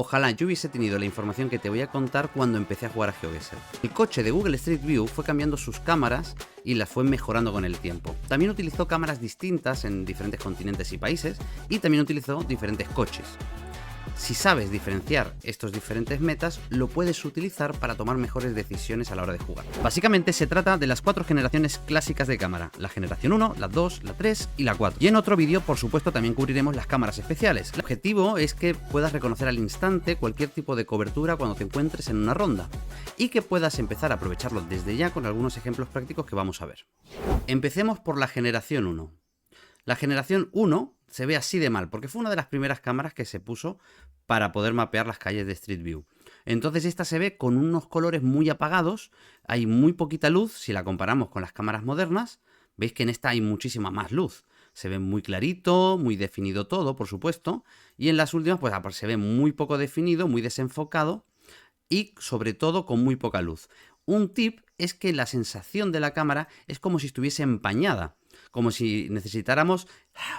Ojalá yo hubiese tenido la información que te voy a contar cuando empecé a jugar a GeoGuessr. El coche de Google Street View fue cambiando sus cámaras y las fue mejorando con el tiempo. También utilizó cámaras distintas en diferentes continentes y países y también utilizó diferentes coches. Si sabes diferenciar estos diferentes metas, lo puedes utilizar para tomar mejores decisiones a la hora de jugar. Básicamente se trata de las 4 generaciones clásicas de cámara, la generación 1, la 2, la 3 y la 4. Y en otro vídeo, por supuesto, también cubriremos las cámaras especiales. El objetivo es que puedas reconocer al instante cualquier tipo de cobertura cuando te encuentres en una ronda y que puedas empezar a aprovecharlo desde ya con algunos ejemplos prácticos que vamos a ver. Empecemos por la generación 1. La generación 1 se ve así de mal, porque fue una de las primeras cámaras que se puso para poder mapear las calles de Street View. Entonces esta se ve con unos colores muy apagados, hay muy poquita luz si la comparamos con las cámaras modernas. Veis que en esta hay muchísima más luz. Se ve muy clarito, muy definido todo, por supuesto. Y en las últimas pues se ve muy poco definido, muy desenfocado y sobre todo con muy poca luz. Un tip es que la sensación de la cámara es como si estuviese empañada, como si necesitáramos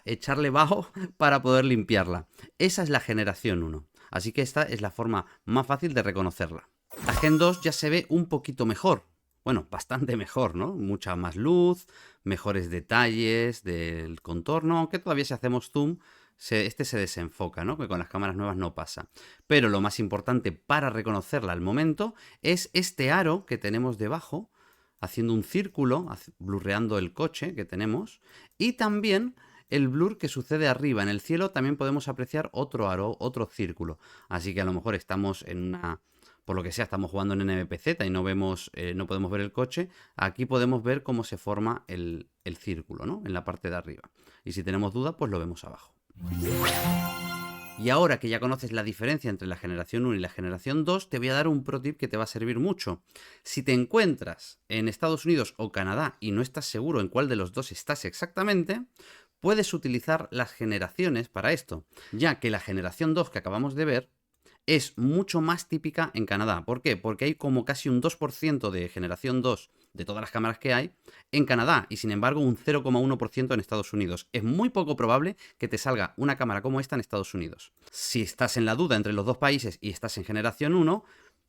echarle bajo para poder limpiarla. Esa es la generación 1, así que esta es la forma más fácil de reconocerla. La Gen 2 ya se ve un poquito mejor, bueno, bastante mejor, ¿no? Mucha más luz, mejores detalles del contorno, aunque todavía si hacemos zoom, este se desenfoca, ¿no? Que con las cámaras nuevas no pasa. Pero lo más importante para reconocerla al momento es este aro que tenemos debajo, haciendo un círculo, blurreando el coche que tenemos, y también el blur que sucede arriba. En el cielo también podemos apreciar otro aro, otro círculo. Así que a lo mejor estamos en una... Por lo que sea, estamos jugando en NMPZ y no vemos, no podemos ver el coche. Aquí podemos ver cómo se forma el círculo, ¿no? En la parte de arriba. Y si tenemos duda, pues lo vemos abajo. Y ahora que ya conoces la diferencia entre la generación 1 y la generación 2, te voy a dar un pro tip que te va a servir mucho. Si te encuentras en Estados Unidos o Canadá y no estás seguro en cuál de los dos estás exactamente, puedes utilizar las generaciones para esto, ya que la generación 2 que acabamos de ver es mucho más típica en Canadá. ¿Por qué? Porque hay como casi un 2% de generación 2 de todas las cámaras que hay en Canadá y sin embargo un 0,1% en Estados Unidos. Es muy poco probable que te salga una cámara como esta en Estados Unidos. Si estás en la duda entre los dos países y estás en generación 1,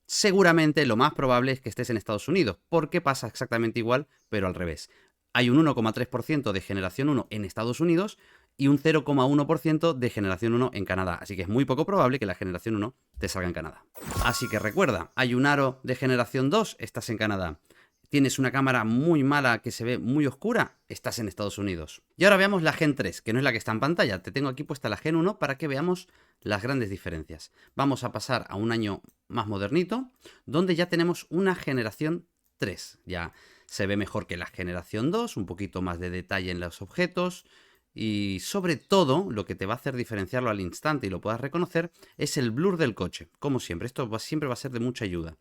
seguramente lo más probable es que estés en Estados Unidos, porque pasa exactamente igual, pero al revés. Hay un 1,3% de generación 1 en Estados Unidos y un 0,1% de generación 1 en Canadá. Así que es muy poco probable que la generación 1 te salga en Canadá. Así que recuerda, hay un aro de generación 2, estás en Canadá. Tienes una cámara muy mala que se ve muy oscura, estás en Estados Unidos. Y ahora veamos la Gen 3, que no es la que está en pantalla. Te tengo aquí puesta la Gen 1 para que veamos las grandes diferencias. Vamos a pasar a un año más modernito, donde ya tenemos una generación 3. Ya se ve mejor que la generación 2, un poquito más de detalle en los objetos. Y sobre todo, lo que te va a hacer diferenciarlo al instante y lo puedas reconocer es el blur del coche. Como siempre, esto siempre va a ser de mucha ayuda.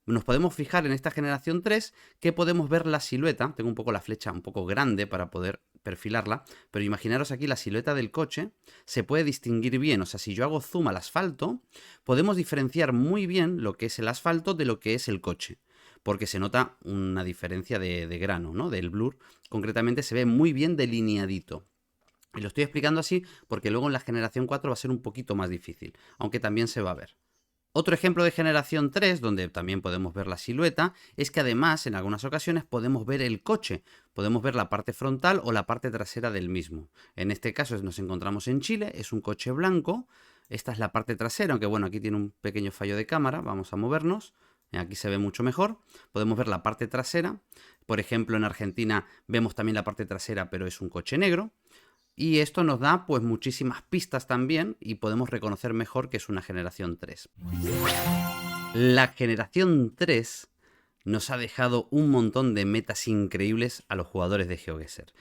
Nos podemos fijar en esta generación 3 que podemos ver la silueta. Tengo un poco la flecha un poco grande para poder perfilarla, pero imaginaros aquí la silueta del coche se puede distinguir bien. O sea, si yo hago zoom al asfalto, podemos diferenciar muy bien lo que es el asfalto de lo que es el coche, porque se nota una diferencia de grano, ¿no? Del blur. Concretamente se ve muy bien delineadito. Y lo estoy explicando así porque luego en la generación 4 va a ser un poquito más difícil, aunque también se va a ver. Otro ejemplo de generación 3, donde también podemos ver la silueta, es que además en algunas ocasiones podemos ver el coche, podemos ver la parte frontal o la parte trasera del mismo. En este caso nos encontramos en Chile, es un coche blanco, esta es la parte trasera, aunque bueno, aquí tiene un pequeño fallo de cámara, vamos a movernos. Aquí se ve mucho mejor, podemos ver la parte trasera, por ejemplo en Argentina vemos también la parte trasera pero es un coche negro. Y esto nos da pues muchísimas pistas también y podemos reconocer mejor que es una generación 3. La generación 3 nos ha dejado un montón de metas increíbles a los jugadores de GeoGuessr.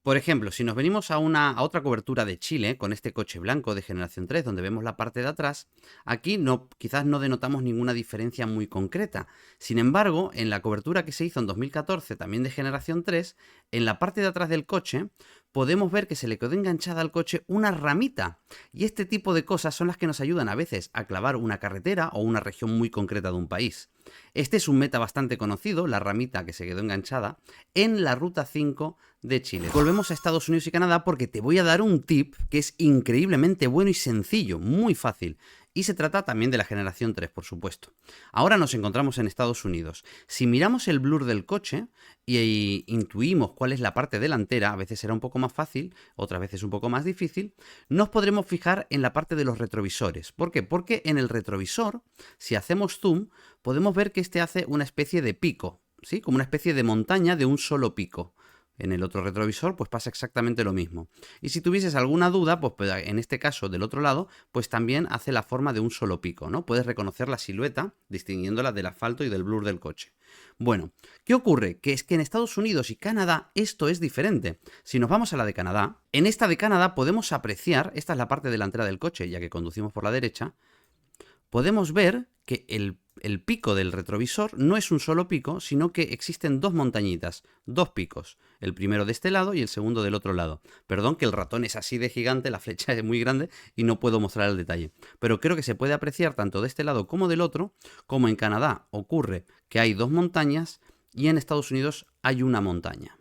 Por ejemplo, si nos venimos a otra cobertura de Chile, con este coche blanco de generación 3, donde vemos la parte de atrás, aquí quizás no denotamos ninguna diferencia muy concreta. Sin embargo, en la cobertura que se hizo en 2014, también de generación 3, en la parte de atrás del coche, podemos ver que se le quedó enganchada al coche una ramita. Y este tipo de cosas son las que nos ayudan a veces a clavar una carretera o una región muy concreta de un país. Este es un meta bastante conocido, la ramita que se quedó enganchada, en la Ruta 5 de Chile. Volvemos a Estados Unidos y Canadá porque te voy a dar un tip que es increíblemente bueno y sencillo, muy fácil. Y se trata también de la generación 3, por supuesto. Ahora nos encontramos en Estados Unidos. Si miramos el blur del coche y intuimos cuál es la parte delantera, a veces será un poco más fácil, otras veces un poco más difícil, nos podremos fijar en la parte de los retrovisores. ¿Por qué? Porque en el retrovisor, si hacemos zoom, podemos ver que este hace una especie de pico, ¿sí? Como una especie de montaña de un solo pico. En el otro retrovisor pues pasa exactamente lo mismo. Y si tuvieses alguna duda, pues en este caso del otro lado, pues también hace la forma de un solo pico, ¿no? Puedes reconocer la silueta distinguiéndola del asfalto y del blur del coche. Bueno, ¿qué ocurre? Que es que en Estados Unidos y Canadá esto es diferente. Si nos vamos a la de Canadá, en esta de Canadá podemos apreciar, esta es la parte delantera del coche, ya que conducimos por la derecha, podemos ver que el pico del retrovisor no es un solo pico, sino que existen dos montañitas, dos picos, el primero de este lado y el segundo del otro lado. Perdón que el ratón es así de gigante, la flecha es muy grande y no puedo mostrar el detalle, pero creo que se puede apreciar tanto de este lado como del otro, como en Canadá ocurre que hay dos montañas y en Estados Unidos hay una montaña.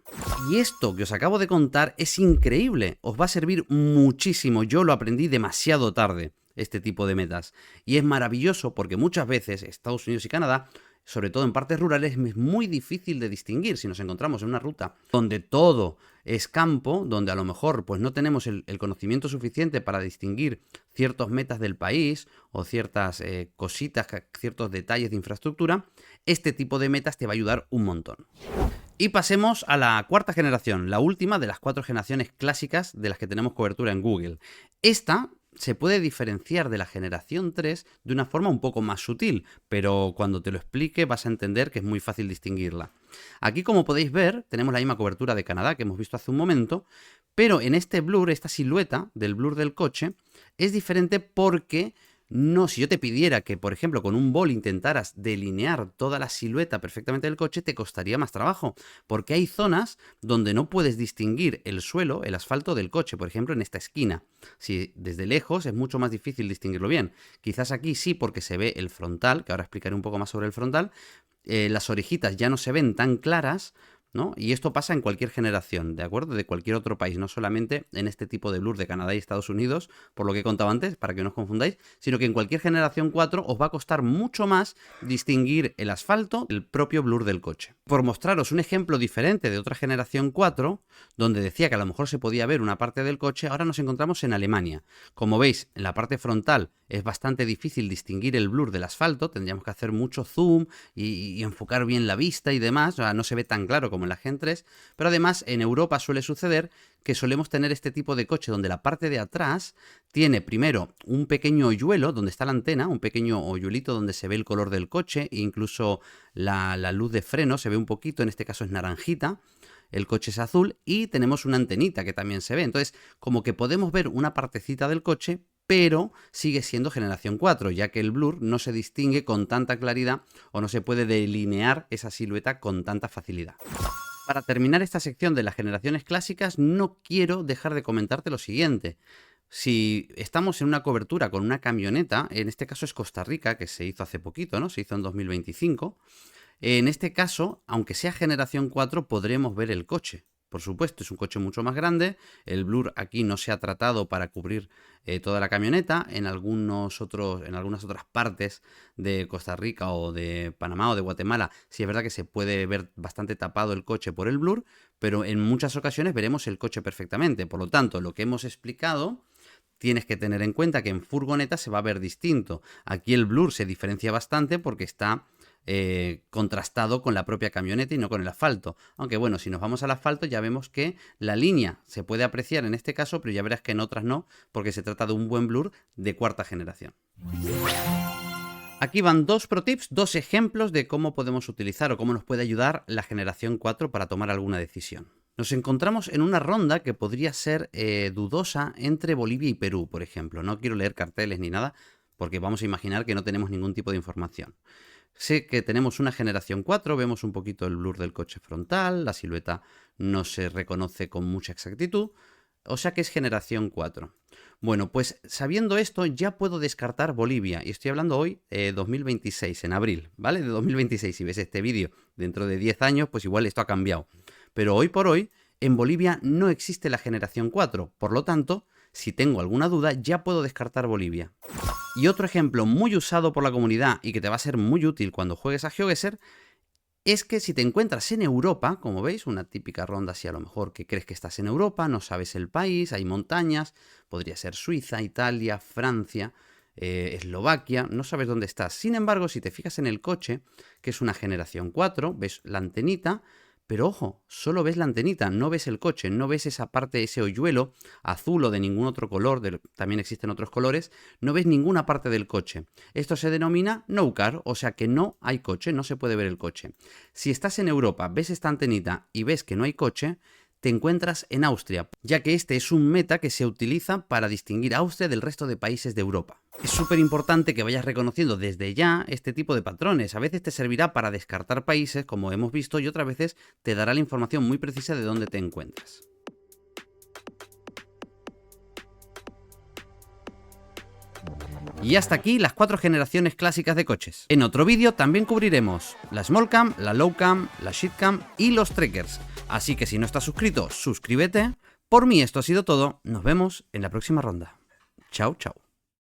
Y esto que os acabo de contar es increíble, os va a servir muchísimo, yo lo aprendí demasiado tarde, este tipo de metas. Y es maravilloso porque muchas veces Estados Unidos y Canadá, sobre todo en partes rurales, es muy difícil de distinguir. Si nos encontramos en una ruta donde todo es campo, donde a lo mejor pues no tenemos el conocimiento suficiente para distinguir ciertos metas del país o ciertas cositas, ciertos detalles de infraestructura, este tipo de metas te va a ayudar un montón. Y pasemos a la cuarta generación, la última de las 4 generaciones clásicas de las que tenemos cobertura en Google. Esta se puede diferenciar de la generación 3 de una forma un poco más sutil, pero cuando te lo explique vas a entender que es muy fácil distinguirla. Aquí, como podéis ver, tenemos la misma cobertura de Canadá que hemos visto hace un momento, pero en este blur, esta silueta del blur del coche, es diferente porque no, si yo te pidiera que, por ejemplo, con un bol intentaras delinear toda la silueta perfectamente del coche, te costaría más trabajo, porque hay zonas donde no puedes distinguir el suelo, el asfalto del coche, por ejemplo, en esta esquina. Si desde lejos es mucho más difícil distinguirlo bien. Quizás aquí sí, porque se ve el frontal, que ahora explicaré un poco más sobre el frontal, las orejitas ya no se ven tan claras, ¿no? Y esto pasa en cualquier generación, ¿de acuerdo? De cualquier otro país, no solamente en este tipo de blur de Canadá y Estados Unidos, por lo que he contado antes, para que no os confundáis, sino que en cualquier generación 4 os va a costar mucho más distinguir el asfalto del propio blur del coche. Por mostraros un ejemplo diferente de otra generación 4, donde decía que a lo mejor se podía ver una parte del coche, ahora nos encontramos en Alemania. Como veis, en la parte frontal es bastante difícil distinguir el blur del asfalto, tendríamos que hacer mucho zoom y enfocar bien la vista y demás, o sea, no se ve tan claro como en la Gen 3, pero además en Europa suele suceder que solemos tener este tipo de coche donde la parte de atrás tiene primero un pequeño hoyuelo donde está la antena, un pequeño hoyuelito donde se ve el color del coche e incluso la luz de freno se ve un poquito, en este caso es naranjita, el coche es azul y tenemos una antenita que también se ve, entonces como que podemos ver una partecita del coche, pero sigue siendo generación 4, ya que el blur no se distingue con tanta claridad o no se puede delinear esa silueta con tanta facilidad. Para terminar esta sección de las generaciones clásicas, no quiero dejar de comentarte lo siguiente. Si estamos en una cobertura con una camioneta, en este caso es Costa Rica, que se hizo hace poquito, ¿no? Se hizo en 2025. En este caso, aunque sea generación 4, podremos ver el coche. Por supuesto, es un coche mucho más grande, el blur aquí no se ha tratado para cubrir toda la camioneta, en algunas otras partes de Costa Rica o de Panamá o de Guatemala, sí es verdad que se puede ver bastante tapado el coche por el blur, pero en muchas ocasiones veremos el coche perfectamente. Por lo tanto, lo que hemos explicado, tienes que tener en cuenta que en furgoneta se va a ver distinto. Aquí el blur se diferencia bastante porque está contrastado con la propia camioneta y no con el asfalto. Aunque bueno, si nos vamos al asfalto ya vemos que la línea se puede apreciar en este caso, pero ya verás que en otras no, porque se trata de un buen blur de 4ª generación. Aquí van 2 pro tips, 2 ejemplos de cómo podemos utilizar o cómo nos puede ayudar la generación 4 para tomar alguna decisión. Nos encontramos en una ronda que podría ser dudosa entre Bolivia y Perú, por ejemplo. No quiero leer carteles ni nada, porque vamos a imaginar que no tenemos ningún tipo de información. Sé que tenemos una generación 4, vemos un poquito el blur del coche frontal, la silueta no se reconoce con mucha exactitud, o sea que es generación 4. Bueno, pues sabiendo esto ya puedo descartar Bolivia, y estoy hablando hoy 2026, en abril, ¿vale? De 2026, si ves este vídeo dentro de 10 años, pues igual esto ha cambiado. Pero hoy por hoy, en Bolivia no existe la generación 4, por lo tanto, Si tengo alguna duda, ya puedo descartar Bolivia. Y otro ejemplo muy usado por la comunidad y que te va a ser muy útil cuando juegues a GeoGuessr es que si te encuentras en Europa, como veis, una típica ronda así a lo mejor que crees que estás en Europa, no sabes el país, hay montañas, podría ser Suiza, Italia, Francia, Eslovaquia, no sabes dónde estás. Sin embargo, si te fijas en el coche, que es una generación 4, ves la antenita, pero ojo, solo ves la antenita, no ves el coche, no ves esa parte, ese hoyuelo azul o de ningún otro color, también existen otros colores, no ves ninguna parte del coche. Esto se denomina no car, o sea que no hay coche, no se puede ver el coche. Si estás en Europa, ves esta antenita y ves que no hay coche, te encuentras en Austria, ya que este es un meta que se utiliza para distinguir a Austria del resto de países de Europa. Es súper importante que vayas reconociendo desde ya este tipo de patrones. A veces te servirá para descartar países, como hemos visto, y otras veces te dará la información muy precisa de dónde te encuentras. Y hasta aquí las 4 generaciones clásicas de coches. En otro vídeo también cubriremos la Small Cam, la Low Cam, la Shit Cam y los Trekkers. Así que si no estás suscrito, suscríbete. Por mí esto ha sido todo. Nos vemos en la próxima ronda. Chao, chao.